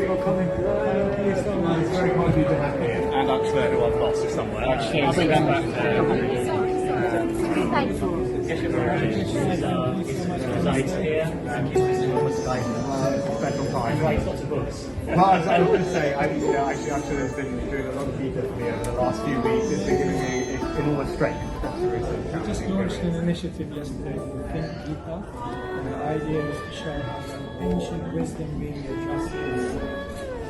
It's very kind of you to have here. And actually, who I've lost somewhere. I'll bring that back there. Resides here. Thank you. Special time. Writes lots of books. Well, I was going to say, actually, I've been doing a lot of Gita for me over the last few weeks. It's been giving me enormous strength. We just launched an initiative yesterday called Think Gita, and the idea is to show how some ancient wisdom being adjusted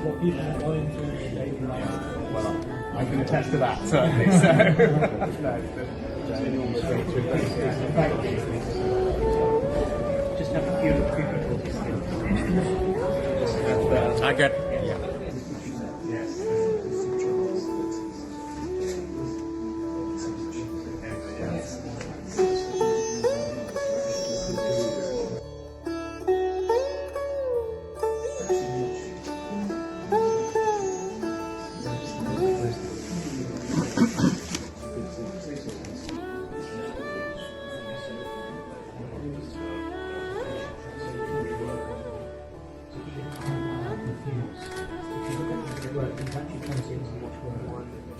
what people are going through in their daily life. Well, I can attest to that, certainly. So, thank you. Just have a few people. I get. Yes. It actually comes into which one.